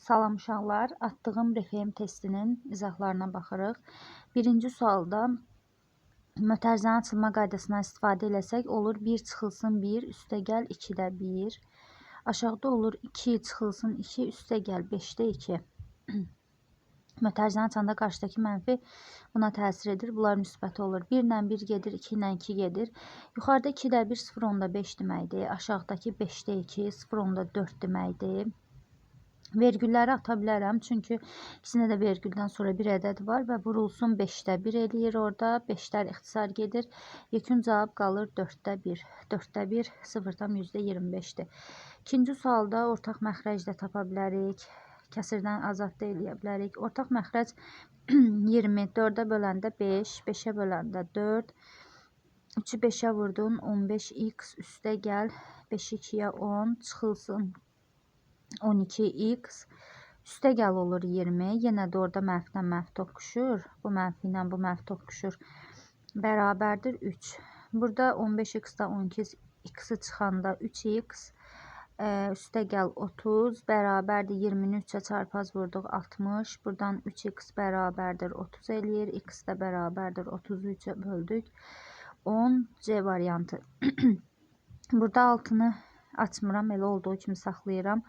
Salam uşaqlar, atdığım RFM testinin izahlarına baxırıq. Birinci sualda mötərizənin açılma qaydasından istifadə eləsək olur 1 çıxılsın 1, üstəgəl 2-də 1. Aşağıda olur 2 çıxılsın 2, üstəgəl 5-də 2. Mötərizəni açanda qarşıdakı mənfi buna təsir edir. Bunlar müsbət olur. 1 ilə 1 gedir, 2 ilə 2 gedir. Yuxarıda 2-də 1, 0,5 deməkdir. Aşağıdakı 5-də 2, 0,4 deməkdir. Vergülləri ata bilərəm, çünki ikisində də vergüldən sonra bir ədəd var və vurulsun 5-də 1 eləyir orada. 5-lər ixtisar gedir. Yekun cavab qalır 4-də 1. 4-də 1 0,25 %25-dir. İkinci sualda ortaq məxrəc də tapa bilərik. Kəsirdən azad da eləyə bilərik. Ortaq məxrəc 20, 4-ə böləndə 5, 5-ə böləndə 4. 3-ü 5-ə vurdun, 15x üstə gəl, 5-i 2-yə 10, çıxılsın 12x, üstə gəl olur 20. Yenə də orada mənfilə mənfi toqquşur. Bu mənfi ilə bu mənfi toqquşur. Bərabərdir 3. Burada 15x-da 12x-i çıxanda 3x, üstə gəl 30, bərabərdir 20-ni 3-ə çarpaz vurduq 60. Buradan 3x bərabərdir 30 eləyir. X də bərabərdir 30-u 3-ə böldük. 10 C variantı. Burada altını açmıram, elə olduğu kimi saxlayıram.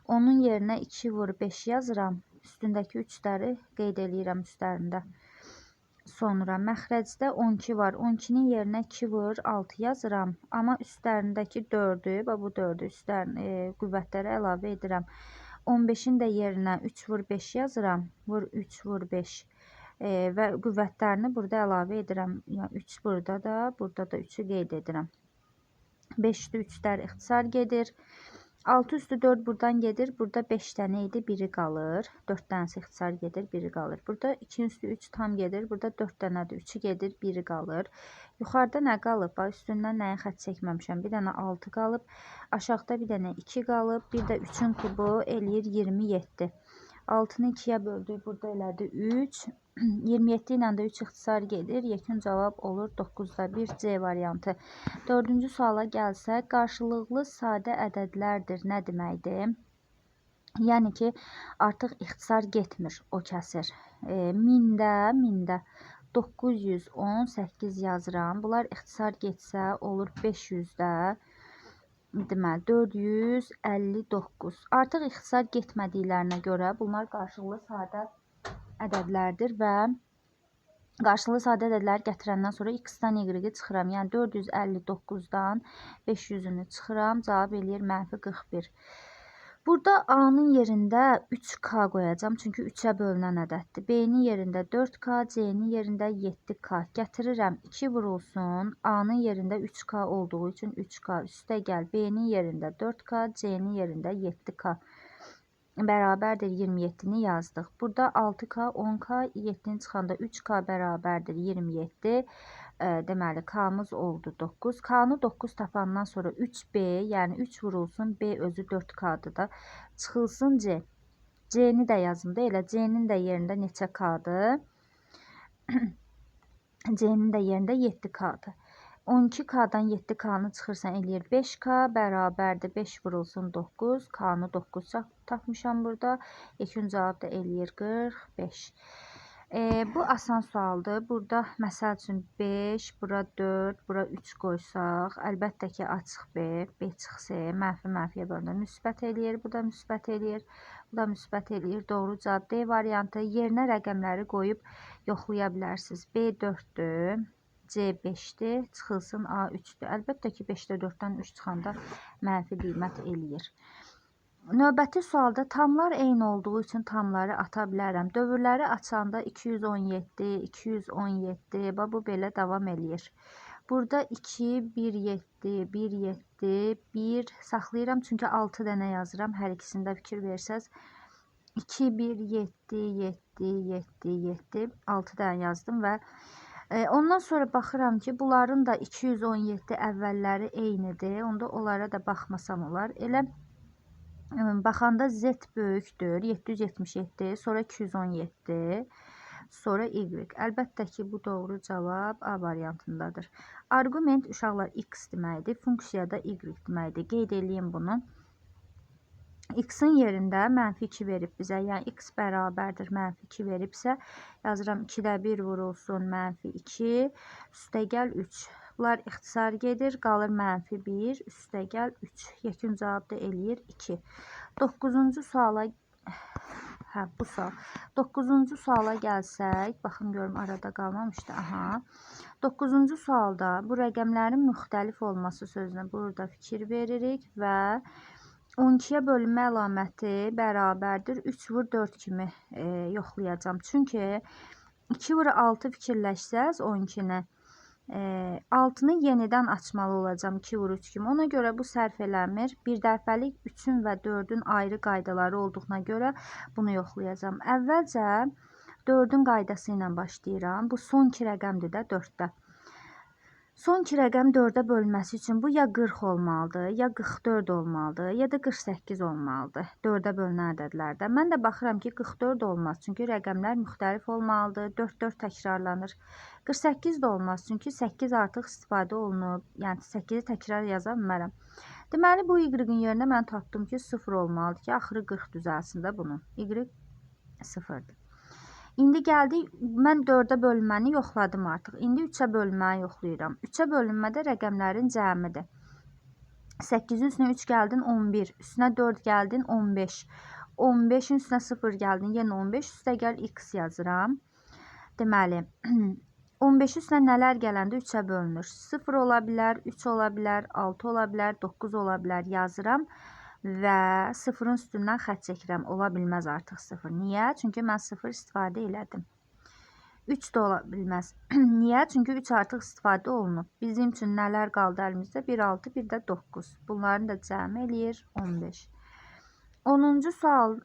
Onun yerinə 2 vur 5 yazıram. Üstündəki 3-ləri qeyd eləyirəm üstlərində. Sonra məxrəcdə 12 var. 12-nin yerinə 2 vur 6 yazıram. Amma üstlərindəki 4-ü və bu 4-ü qüvvətlərə əlavə edirəm. 15-in də yerinə 3 vur 5 yazıram. Vur 3 vur 5. Və qüvvətlərini burada əlavə edirəm. Yəni 3 burada da 3-ü qeyd edirəm. 5-də 3-lər ixtisar gedir. 6 üstü 4 buradan gedir. Burada 5 dənə idi, biri qalır. 4 dənəsi ixtisar gedir, biri qalır. Burada 2 üstü 3 tam gedir. Burada 4 dənədir, 3-ü gedir, biri qalır. Yuxarıda nə qalıb? Bax, üstündən nəyə xətt çəkməmişəm. Bir dənə 6 qalıb. Aşağıda bir dənə 2 qalıb. Bir də 3-ün kubu eləyir 27. 6-nı 2-yə böldük. Burada elədi 3. 27 ilə də 3 ixtisar gedir. Yekun cavab olur 9-da 1 C variantı. Dördüncü suala gəlsək, qarşılıqlı sadə ədədlərdir. Nə deməkdir? Yəni ki, artıq ixtisar getmir o kəsir. Mində 918 yazıram. Bunlar ixtisar getsə olur 500-də. Deməli 459. Artıq ixtisar getmədiklərinə görə bunlar qarşılıqlı sadə ədədlərdir və qarşılıqlı sadə ədədləri gətirəndən sonra x-dan y-i çıxıram. Yəni 459-dan 500-ünü çıxıram. Cavab eləyir -41. Burada A-nın yerində 3K qoyacam. Çünki 3-ə bölünən ədəddir. B-nin yerində 4K, C-nin yerində 7K. Gətirirəm 2 vurulsun. A-nın yerində 3K olduğu üçün 3K üstə gəl. B-nin yerində 4K, C-nin yerində 7K. Bərabərdir 27-ni yazdıq. Burada 6K, 10K, 7-ni çıxanda 3K bərabərdir 27. Deməli, K-mız oldu 9. K-nı 9 tapandan sonra 3B, yəni 3 vurulsun, B özü 4K-dır da. Çıxılsın C. C-ni də yazım da, elə C-nin də yerində neçə K-dır? C-nin də yerində 7K-dır. 12K-dan 7K-nı çıxırsan eləyir 5K, bərabərdir 5 vurulsun 9. K-nı 9 tapmışam burada. Yekun cavab da eləyir 45. Bu asan sualdır. Burada məsəl üçün 5, bura 4, bura 3 qoysaq, əlbəttə ki, açıq B, B çıx C, mənfi-mənfiyə bölündə müsbət eləyir. Bu da müsbət eləyir. Bu da müsbət eləyir. Doğru cavab D variantı. Yerinə rəqəmləri qoyub yoxlaya bilərsiniz. B 4-dür. C 5-dir, çıxılsın A 3-dür. Əlbəttə ki, 5-də 4-dən 3 çıxanda mənfi qiymət eləyir. Növbəti sualda tamlar eyni olduğu üçün tamları ata bilərəm. Dövrləri açanda 217, 217, bu belə davam eləyir. Burada 2, 1, 7, 1, 7, 1 saxlayıram. Çünki 6 dənə yazıram. Hər ikisində fikir versəz. 2, 1, 7, 7, 7, 7, 6 dənə yazdım və ondan sonra baxıram ki, bunların da 217 əvvəlləri eynidir. Onda onlara da baxmasam olar. Elə baxanda Z böyükdür. 777, sonra 217, sonra Y. Əlbəttə ki, bu doğru cavab A variantındadır. Arqument uşaqlar X deməkdir. Funksiyada Y deməkdir. Qeyd edeyim bunu. X-in yerində -2 verib bizə. Yəni x bərabərdir -2 veribsə, yazıram 2-də 1 vurulsun -2 üstəgəl 3. Bunlar ixtisar gedir, qalır -1 üstəgəl 3. Yekun cavab da eləyir 2. 9-cu suala bu sual. 9-cu suala gəlsək, baxın görüm arada qalmamışdı. Aha. 9-cu sualda bu rəqəmlərin müxtəlif olması sözünə burada fikir veririk və 12-yə bölünmə əlaməti bərabərdir 3 vur 4 kimi yoxlayacağım. Çünki 2 vur 6 fikirləşsəz 12-ni 6-nı yenidən açmalı olacağım 2 vur 3 kimi. Ona görə bu sərf eləmir. Bir dəfəlik 3-ün və 4-ün ayrı qaydaları olduğuna görə bunu yoxlayacağım. Əvvəlcə 4-ün qaydası ilə başlayıram. Bu son 2 rəqəmdir də 4-də. Son 2 rəqəm 4-ə bölünməsi üçün bu ya 40 olmalıdır, ya 44 olmalıdır, ya da 48 olmalıdır. 4-ə bölünən ədədlərdə. Mən də baxıram ki, 44 olmaz. Çünki rəqəmlər müxtəlif olmalıdır. 4 təkrarlanır. 48 də olmaz. Çünki 8 artıq istifadə olunub. Yəni 8-i təkrar yaza bilmərəm. Deməli, bu y-in yerinə mən tapdım ki, 0 olmalıdır ki, axırı 40 düzəlsin də bunu. Y 0-dır. İndi gəldik, mən 4-ə bölünməni yoxladım artıq. İndi 3-ə bölünməni yoxlayıram. 3-ə bölünmədə rəqəmlərin cəmidir. 8-in üstünə 3 gəldin 11, üstünə 4 gəldin 15. 15-in üstünə 0 gəldin yenə 15, üstə gəl x yazıram. Deməli, 15 üstünə nələr gələndə 3-ə bölünür? 0 ola bilər, 3 ola bilər, 6 ola bilər, 9 ola bilər yazıram. Və 0-ın üstündən xətt çəkirəm. Ola bilməz artıq 0. Niyə? Çünki mən 0 istifadə elədim. 3 də ola bilməz. Niyə? Çünki 3 artıq istifadə olunub. Bizim üçün nələr qaldı əlimizdə? 1, 6, bir də 9. Bunların da cəmi eləyir 15. 10-cu sual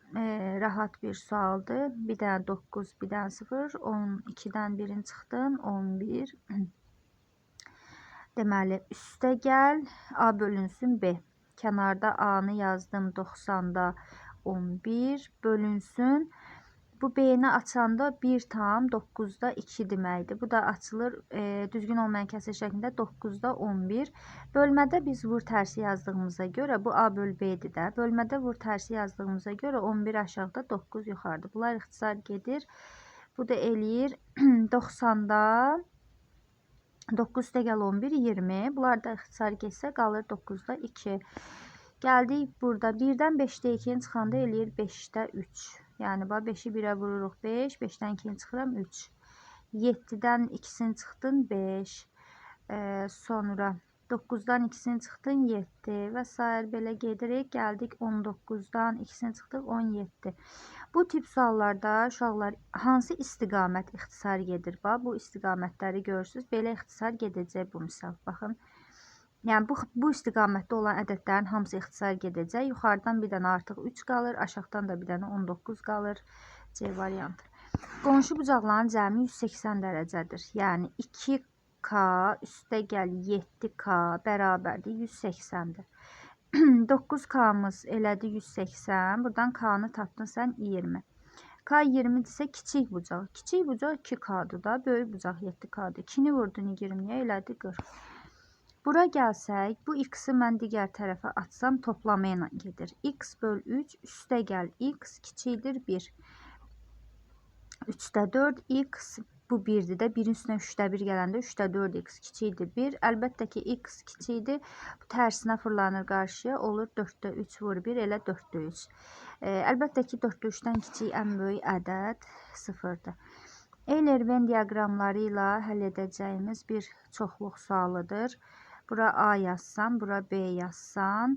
rahat bir sualdır. Bir dənə 9, bir dənə 0. 12-dən birini çıxdın. 11. Deməli, üstə gəl A bölünsün B. Kənarda A-nı yazdım 90-da 11 bölünsün. Bu B-ni açanda 1 tam 9-da 2 deməkdir. Bu da açılır düzgün olmayan kəsr şəklində 9-da 11. Bölmədə biz vur tərsi yazdığımıza görə bu A bölü B-dir də. Bölmədə vur tərsi yazdığımıza görə 11 aşağıda 9 yuxarıda. Bunlar ixtisar gedir. Bu da eləyir 90-da 9 üstə gəl 11, 20. Bunlar da ixtisar getsə qalır 9-da 2. Gəldik burada. 1-dən 5-də 2-ni çıxanda eləyir 5-də 3. Yəni 5-i 1-ə vururuq 5. 5-dən 2-ni çıxıram 3. 7-dən 2-sini çıxdın 5. Sonra 9-dan 2-sini çıxdın 7. Və s. belə gedirik. Gəldik 19-dan 2-sini çıxdıq 17. Bu tip suallarda uşaqlar hansı istiqamət ixtisar gedir? Bu istiqamətləri görürsünüz. Belə ixtisar gedəcək bu misal. Baxın. Yəni bu istiqamətdə olan ədədlərin hamısı ixtisar gedəcək. Yuxarıdan bir dənə artıq 3 qalır. Aşağıdan da bir dənə 19 qalır. C variantı. Qonşu bucaqların cəmi 180 dərəcədir. Yəni 2K üstə gəl 7K bərabərdir 180-dir. 9K-mız elədi 180. Buradan K-nı tapdın sən 20. K 20-dirsə kiçik bucaq. Kiçik bucaq 2K-dır da. Böyük bucaq 7K-dır. 2-ni vurdun 20-yə elədi 40. Bura gəlsək, bu x-i mən digər tərəfə atsam toplama ilə gedir. X böl 3 üstə gəl x kiçikdir 1. 3-də 4 x bu 1-dir də. 1-in üstünə 3-də 1 gələndə 3-də 4 x kiçikdir 1. Əlbəttə ki x kiçikdir. Bu tərsinə fırlanır qarşıya. Olur 4-də 3 vur 1 elə 4-də 3. Əlbəttə ki 4-də 3-dən kiçik ən böyük ədəd 0-dır. Euler-Venn diaqramları ilə həll edəcəyimiz bir çoxluq sualıdır. Bura A yazsan, bura B yazsan.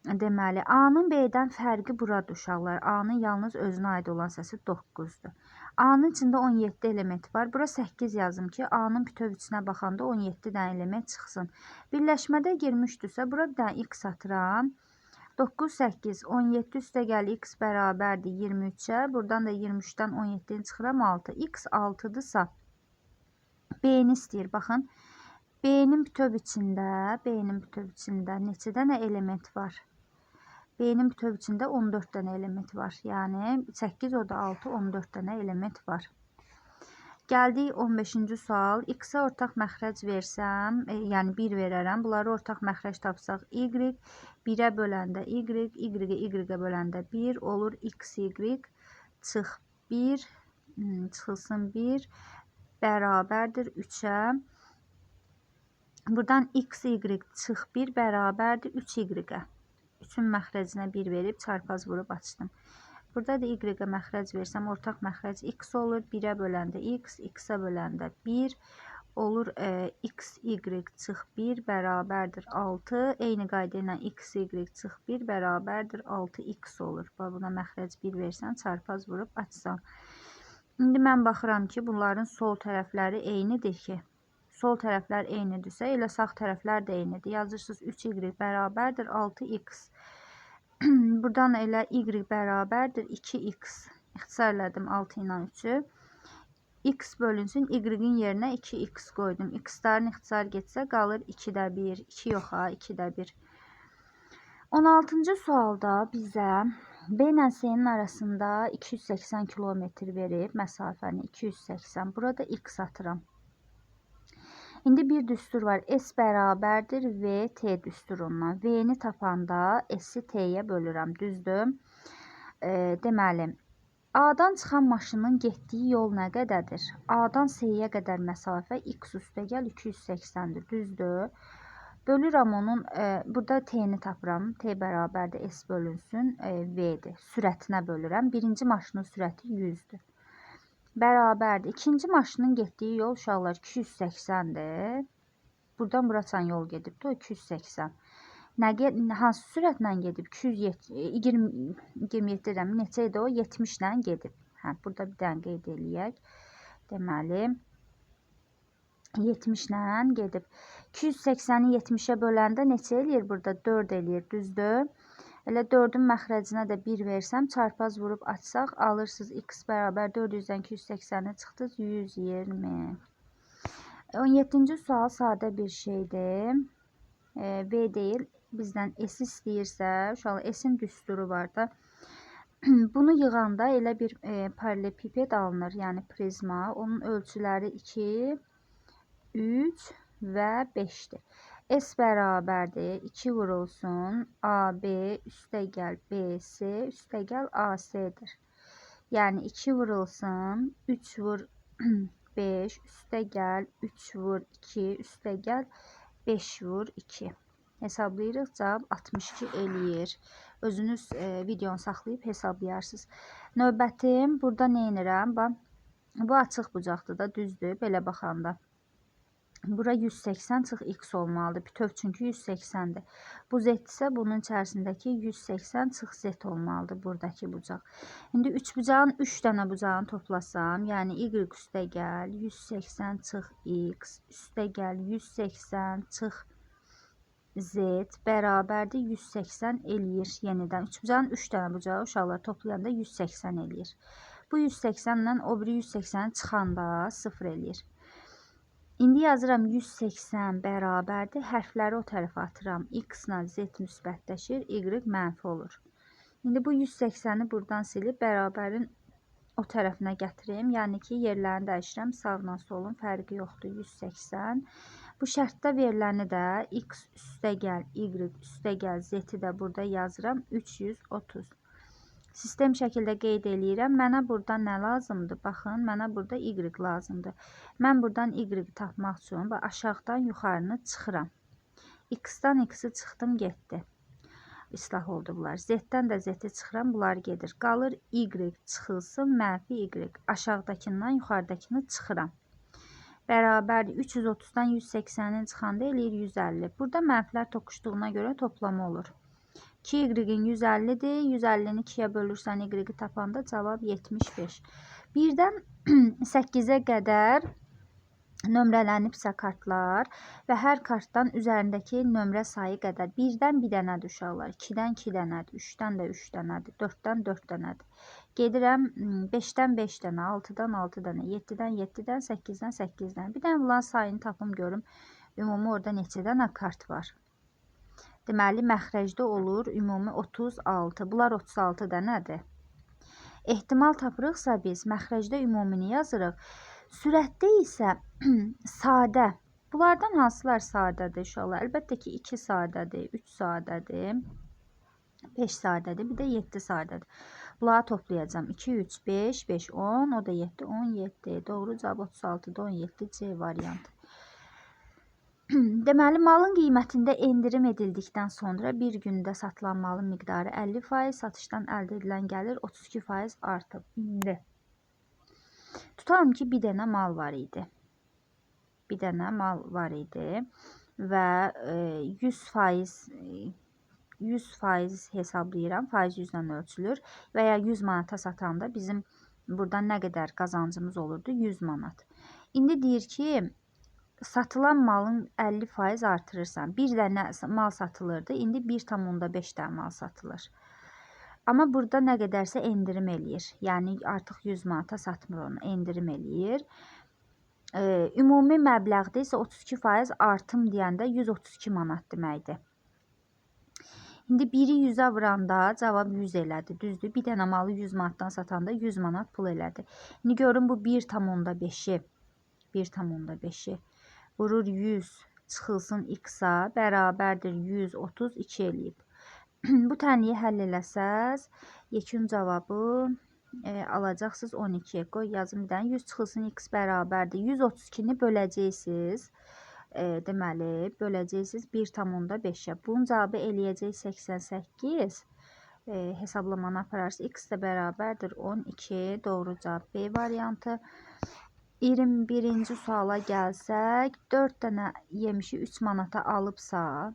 Deməli, A-nın B-dən fərqi buradır uşaqlar. A-nın yalnız özünə aid olan səsi 9-dur. A-nın içində 17 element var. Bura 8 yazım ki, A-nın bütöv içinə baxanda 17 dənə element çıxsın. Birləşmədə girmişdirsə, bura bir dənə x atıram. 9, 8, 17 üstə gəl x bərabərdir 23-ə. Buradan da 23-dən 17-ni çıxıram 6. X 6-dırsa, B-ni istəyir. Baxın. B-nin bütöv içində neçə dənə element var? B-nin bütöv içində 14 dənə element var. Yəni 8, o da 6, 14 dənə element var. Gəldik 15-ci sual. X-ə ortaq məxrəc versəm, yəni 1 verərəm. Bunları ortaq məxrəc tapsaq y, 1-ə böləndə y, y-ə y-ə böləndə 1 olur x, y çıx 1, çıxılsın 1 bərabərdir 3-ə. Buradan x, y çıx 1 bərabərdir 3y-ə. 3-ün məxrəcinə 1 verib çarpaz vurub açdım. Burada da y-ə məxrəc versəm, ortaq məxrəc x olur. 1-ə böləndə x, x-ə böləndə 1 olur. X, y çıx 1 bərabərdir 6. Eyni qayda ilə x, y çıx 1 bərabərdir 6x olur. Buna məxrəc 1 versən, çarpaz vurub açsan. İndi mən baxıram ki, bunların sol tərəfləri eynidir ki. Sol tərəflər eynidirsə, elə sağ tərəflər də eynidir. Yazırsınız 3y bərabərdir 6x. Buradan elə y bərabərdir 2x. İxtisarladım 6 ilə 3-ü. X bölünsün, y-in yerinə 2x qoydum. X-ların ixtisar getsə qalır 2-də 1. 2 yox ha, 2-də 1. 16-cı sualda bizə B ilə C-nin arasında 280 kilometr verib. Məsafəni 280. Burada x atıram. İndi bir düstur var. S bərabərdir V, T düsturundan. V-ni tapanda S-i T-yə bölürəm. Düzdür? Deməli, A-dan çıxan maşının getdiyi yol nə qədərdir? A-dan C-yə qədər məsafə x üstəgəl 280-dir. Düzdür? Bölürəm onun, burada T-ni tapıram. T bərabərdir S bölünsün V-dir. Sürətinə bölürəm. Birinci maşının sürəti 100-dür. Bərabərdir. İkinci maşının getdiyi yol uşaqlar 280-dir. Buradan buraçan yol gedibdir. O 280. Hansı sürətlə gedib? 27 deyirəm. Neçə idi o? 70 ilə gedib. Burada bir dənə qeyd eləyək. Deməli 70 ilə gedib. 280-i 70-ə böləndə neçə eləyir? Burada 4 eləyir. Düzdür? Elə 4-ün məxrəcinə də 1 versəm, çarpaz vurub açsaq, alırsınız x bərabər 400-dən 280-ə çıxdınız 120. 17-ci sual sadə bir şeydir. V deyil, bizdən S istəyirsə, uşaqlar S-in düsturu var da. Bunu yığanda elə bir paralelipiped alınır, yəni prizma. Onun ölçüləri 2, 3 və 5-dir. S bərabərdir 2 vurulsun AB üstəgəl BC üstəgəl AC-dir. Yəni 2 vurulsun 3 vur 5 üstəgəl 3 vur 2 üstəgəl 5 vur 2. Hesablayırıq, cavab 62 eləyir. Özünüz videonu saxlayıb hesablayarsınız. Növbətim, burada nə edirəm? Bu açıq bucaqdır da, düzdür, belə baxanda. Bura 180 çıx x olmalıdır. Bütöv çünki 180-dir. Bu z isə bunun içərisindəki 180 çıx z olmalıdır. Buradakı bucaq. İndi 3 bucağın 3 dənə bucağını toplasam, yəni y üstəgəl 180 çıx x üstəgəl 180 çıx z bərabərdir 180 eləyir. Yenidən 3 bucağın 3 dənə bucağı uşaqlar toplayanda 180 eləyir. Bu 180 ilə o biri 180 çıxanda 0 eləyir. İndi yazıram 180 bərabərdir. Hərfləri o tərəfə atıram. X ilə Z müsbətləşir, Y mənfi olur. İndi bu 180-i buradan silib bərabərin o tərəfinə gətirim. Yəni ki, yerlərini dəyişirəm. Sağla solun fərqi yoxdur. 180. Bu şərtdə veriləni də X üstəgəl, Y üstəgəl Z-i də burada yazıram. 330. Sistem şəkildə qeyd eləyirəm. Mənə buradan nə lazımdır? Baxın, mənə burada Y lazımdır. Mən buradan Y tapmaq üçün aşağıdan yuxarını çıxıram. X-dan X-i çıxdım, getdi. İslah oldu bunlar. Z-dən də Z-i çıxıram, bunlar gedir. Qalır Y çıxılsın, mənfi Y. Aşağıdakından yuxarıdakını çıxıram. Bərabərdir. 330-dan 180-in çıxanda eləyir 150. Burada mənfilər toqquşduğuna görə toplama olur. 2y-in 150-dir. 150-ni 2-yə bölürsən y-i tapanda cavab 75. 1-dən 8-ə qədər nömrələnibsə kartlar və hər kartdan üzərindəki nömrə sayı qədər 1-dən 1 dənədir uşaqlar, 2-dən 2 dənədir, 3-dən də 3 dənədir, 4-dən 4 dənədir. Gedirəm 5-dən 5 dənə, 6-dan 6 dənə, 7-dən 7-dən, 8-dən 8-dən. Bir dənə bunların sayını tapım görüm. Ümumi orada neçə dənə kart var? Deməli, məxrəcdə olur ümumi 36. Bunlar 36 dənədir. Ehtimal tapırıqsa biz məxrəcdə ümumini yazırıq. Sürətdə isə sadə. Bunlardan hansılar sadədir uşaqlar? Əlbəttə ki, 2 sadədir, 3 sadədir, 5 sadədir, bir də 7 sadədir. Bunları toplayacağım. 2, 3, 5, 5, 10, o da 7, 17. Doğru cavab 36, 17 C variantı. Deməli, malın qiymətində endirim edildikdən sonra bir gündə satılan malın miqdarı 50%, satışdan əldə edilən gəlir 32% artıb. İndi tutalım ki, bir dənə mal var idi. Bir dənə mal var idi və 100% hesablayıram, faiz 100 ilə ölçülür və ya 100 manata satanda bizim buradan nə qədər qazancımız olurdu? 100 manat. İndi deyir ki, satılan malın 50% artırırsan. Bir dənə mal satılırdı, indi 1,5 dənə mal satılır. Amma burada nə qədərsə endirim eləyir. Yəni artıq 100 manata satmır onu, endirim eləyir. Ümumi məbləğdə isə 32% artım deyəndə 132 manat deməkdir. İndi biri 100-ə vuranda cavab 100 elədi, düzdür. Bir dənə malı 100 manatdan satanda 100 manat pul elədi. İndi görün bu 1,5-i 1,5-i vurur 100 çıxılsın x-a bərabərdir 132 eləyib. Bu tənliyi həll eləsəz, yekun cavabı alacaqsınız 12. Qoy yazım bir dənə. 100 çıxılsın x bərabərdir. 132-ni böləcəksiniz. Deməli, böləcəksiniz 1,5-ə. Bunun cavabı eləyəcək 88. Hesablamanı apararsınız. X də bərabərdir 12. Doğru cavab B variantı. 21-ci suala gəlsək, 4 dənə yemişi 3 manata alıbsa,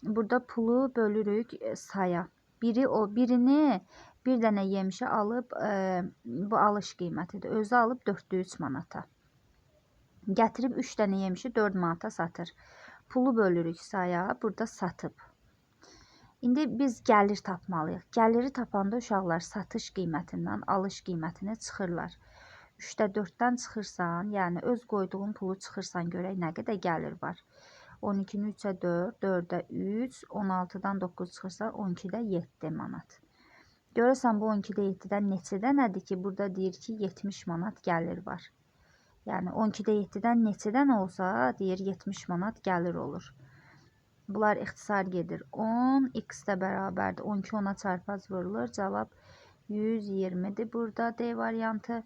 burada pulu bölürük saya. Birini bir dənə yemişi alıb, bu alış qiymətidir. Özü alıb 4-də 3 manata. Gətirib 3 dənə yemişi 4 manata satır. Pulu bölürük saya, burada satıb. İndi biz gəlir tapmalıyıq. Gəliri tapanda uşaqlar satış qiymətindən alış qiymətinə çıxırlar. 3-də 4-dən çıxırsan, yəni öz qoyduğun pulu çıxırsan, görək nə qədər gəlir var. 12-ni 3-ə 4, 4-də 3, 16-dan 9 çıxırsa 12-də 7 manat. Görürsən bu 12-də 7-dən neçə dənədir ki, burada deyir ki 70 manat gəlir var. Yəni 12-də 7-dən neçə dənə olsa deyir 70 manat gəlir olur. Bunlar ixtisar gedir. 10, x də bərabərdir. 12 10-a çarpaz vurulur. Cavab 120-dir burada D variantı.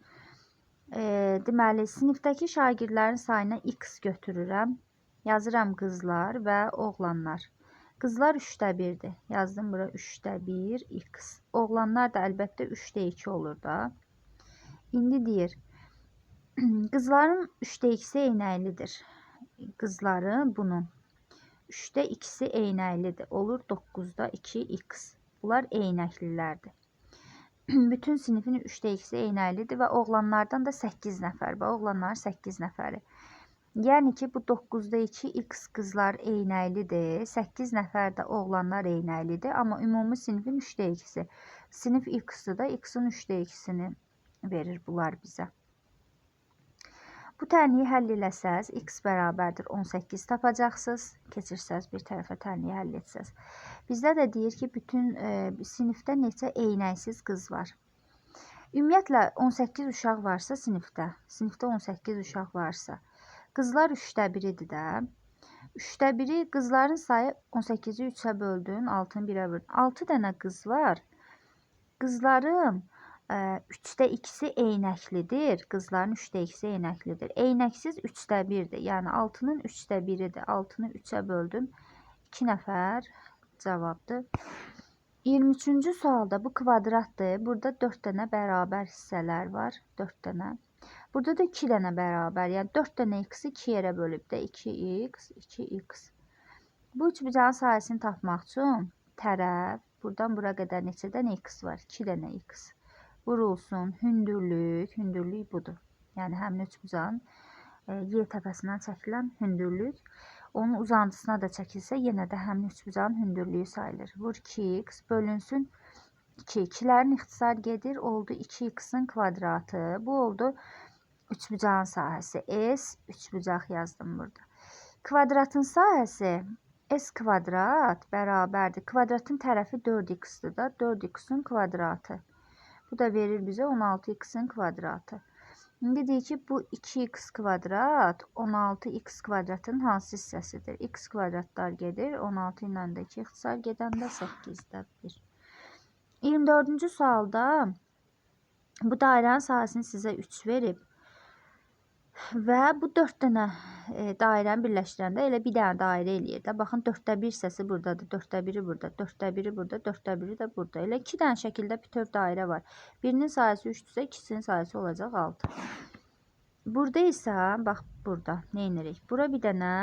Deməli, sinifdəki şagirdlərin sayına x götürürəm. Yazıram qızlar və oğlanlar. Qızlar 3-də 1-dir. Yazdım bura 3-də 1 x. Oğlanlar da əlbəttə 3-də 2 olur da. İndi deyir, qızların 3-də 2-si eynəklidir. Qızların bunun 3-də 2-si eynəklidir. Olur 9-da 2x. Bunlar eynəklilərdir. Bütün sinifin 3-də 2-si eynəklidir və oğlanlardan da 8 nəfər. Oğlanların 8 nəfəri. Yəni ki, bu 9-da 2x qızlar eynəklidir. 8 nəfər də oğlanlar eynəklidir. Amma ümumi sinifin 3-də 2-si. Sinif x-dır da x-in 3-də 2-sini verir bunlar bizə. Bu tənliyi həll eləsəz, x bərabərdir 18 tapacaqsınız. Keçirsəz bir tərəfə tənliyi həll etsəz. Bizdə də deyir ki, bütün sinifdə neçə eynəksiz qız var. Ümumiyyətlə 18 uşaq varsa sinifdə 18 uşaq varsa, qızlar 3-də 1-idir də. 3-də 1-i qızların sayı 18-i 3-ə böldün, 6-nı 1-ə vurdun. 6 dənə qız var. Qızların 3-də 2-si eynəklidir. Qızların 3-də 2-si eynəklidir. Eynəksiz 3-də 1-dir. Yəni 6-nın 3-də 1-idir. 6-nı 3-ə böldüm. 2 nəfər cavabdır. 23-cü sualda bu kvadratdır. Burada 4 dənə bərabər hissələr var. 4 dənə. Burada da 2 dənə bərabər. Yəni 4 dənə x-i 2 yerə bölüb də 2x, 2x. Bu üçbucağın sahəsini tapmaq üçün tərəf buradan bura qədər neçə dənə x var? 2 dənə x. Vurulsun, hündürlük budur. Yəni həmin üçbucağın y təpəsindən çəkilən hündürlük. Onun uzantısına da çəkilsə, yenə də həmin üçbucağın hündürlüyü sayılır. Vur 2x bölünsün 2. 2-lərin ixtisar gedir, oldu 2x-in kvadratı. Bu oldu üçbucağın sahəsi. S üçbucaq yazdım burada. Kvadratın sahəsi s kvadrat bərabərdir. Kvadratın tərəfi 4x-dir da, 4x-in kvadratı. Bu da verir bizə 16x-in kvadratı. İndi deyək ki, bu 2x kvadrat 16x kvadratın hansı hissəsidir? X kvadratlar gedir. 16 ilə də 2 ixtisar gedəndə 8-də 1. 24-cü sualda bu dairənin sahəsini sizə 3 verib və bu 4 dənə dairəni birləşdirəndə elə bir dənə dairə eləyir də. Baxın, 4də 1 hissəsi buradadır, 4də 1-i burada, 4də 1-i burada, 4də 1-i də burada. Elə 2 dənə şəkildə bütöv dairə var. Birinin sahəsi 3-dürsə, ikisinin sahəsi olacaq 6. Burada isə, bax burada, nə edirik? Bura bir dənə,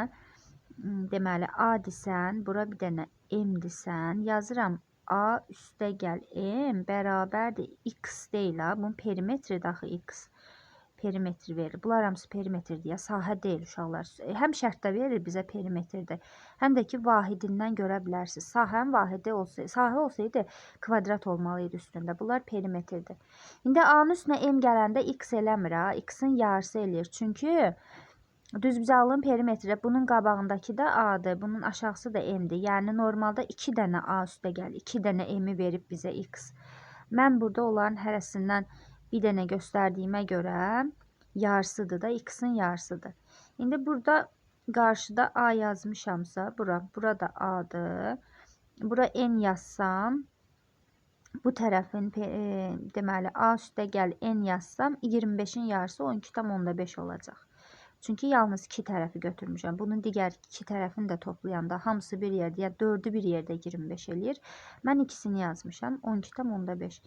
deməli, A desən, bura bir dənə M desən, yazıram A üstə gəl M bərabərdir X deyil ha. Bunun perimetri daxı X. Perimetri verir. Bunlar hamısı perimetr deyə, sahə deyil uşaqlar. Həm şərtdə verir bizə perimetrdə, həm də ki vahidindən görə bilərsiniz. Sahənin vahidi olsaydı, sahə olsaydı kvadrat olmalıydı üstündə. Bunlar perimetrdir. İndi A-nın üstünə M gələndə X eləmir ha. X-in yarısı eləyir. Çünki düzbucaqlığın perimetri bunun qabağındakı da A-dır, bunun aşağısı da M-dir. Yəni normalda 2 dənə A üstə gəl, 2 dənə M-i verib bizə X. Mən burada onların hərəsindən bir dənə göstərdiyimə görə yarısıdır da, X-in yarısıdır. İndi burada qarşıda A yazmışamsa, bura da A-dır. Bura N yazsam, bu tərəfin deməli A üstə gəl N yazsam 25-in yarısı 12,5 olacaq. Çünki yalnız 2 tərəfi götürmüşəm. Bunun digər 2 tərəfini də toplayanda hamısı bir yerdə, ya 4-ü bir yerdə 25 eləyir. Mən ikisini yazmışam, 12,5.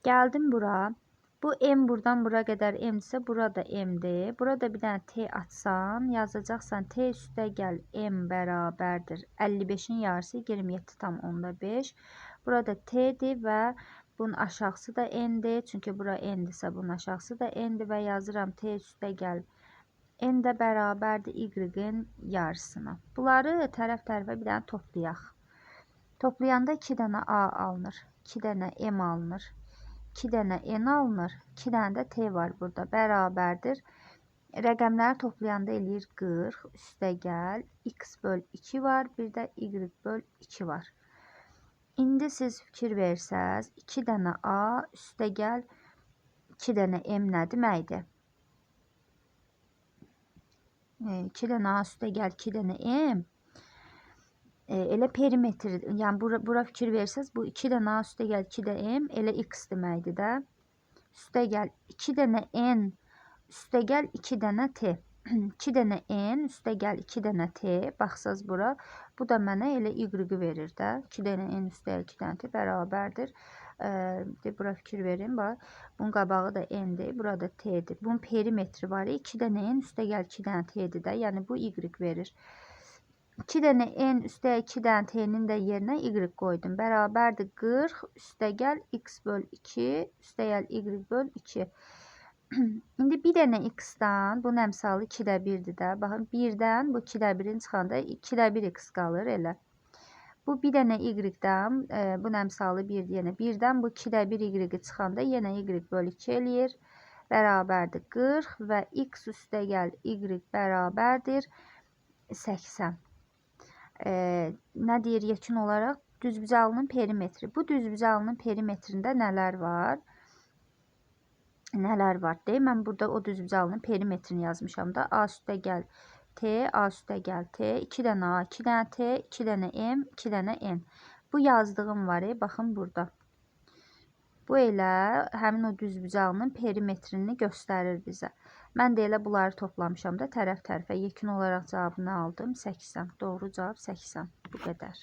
Gəldim bura. Bu M buradan bura qədər M-dirsə, burada M-dir. Burada bir dənə T atsan, yazacaqsan T üstə gəl M bərabərdir 55-in yarısı 27,5. Burada T-dir və bunun aşağısı da N-dir. Çünki bura N-dirsə, bunun aşağısı da N-dir və yazıram T üstə gəl N də bərabərdir Y-in yarısına. Bunları tərəf-tərəfə bir dənə toplayaq. Toplayanda 2 dənə A alınır, 2 dənə M alınır, 2 dənə N alınır, 2 dənə də T var burada. Bərabərdir. Rəqəmləri toplayanda eləyir 40. Üstə gəl. X böl 2 var. Bir də Y böl 2 var. İndi siz fikir versəz, 2 dənə A üstə gəl 2 dənə M nə deməkdir? 2 dənə A üstə gəl 2 dənə M. Elə perimetr, yəni bura fikir versəz, bu 2 dənə A üstə gəl 2 dənə M, elə X deməkdir də. Üstə gəl 2 dənə N, üstə gəl 2 dənə T. 2 dənə N, üstə gəl 2 dənə T. Baxsaz bura, bu da mənə elə Y-i verir də. 2 dənə N üstə gəl 2 dənə T bərabərdir. Bura fikir verin, bax. Bunun qabağı da N-dir, burada T-dir. Bunun perimetri var. 2 dənə N üstə gəl 2 dənə T-dir də. Yəni bu Y verir. 2 dənə N üstə 2 dənə T'nin də yerinə Y qoydum. Bərabərdir 40 üstə gəl X böl 2 üstə gəl Y böl 2. İndi bir dənə X-dan, bunun əmsalı 2də 1-dir də. Baxın, 1-dən bu 2də 1-in çıxanda 2də 1 X qalır elə. Bu bir dənə Y-dən, bunun əmsalı 1-dir. Yəni 1-dən bu 2də 1 Y-i çıxanda yenə Y böl 2 eləyir. Bərabərdir 40 və X üstə gəl Y bərabərdir 80. Nə deyir yekun olaraq? Düzbucaqlının perimetri. Bu düzbucaqlının perimetrində nələr var? Nələr var deyil? Mən burada o düzbucaqlının perimetrini yazmışam da. A üstə gəl T, A üstə gəl T, 2 dənə A, 2 dənə T, 2 dənə M, 2 dənə N. Bu yazdığım var, baxın burada. Bu elə həmin o düzbucaqlının perimetrini göstərir bizə. Mən də elə bunları toplamışam da tərəf-tərəfə. Yekun olaraq cavabını aldım 80. Doğru cavab 80. Bu qədər.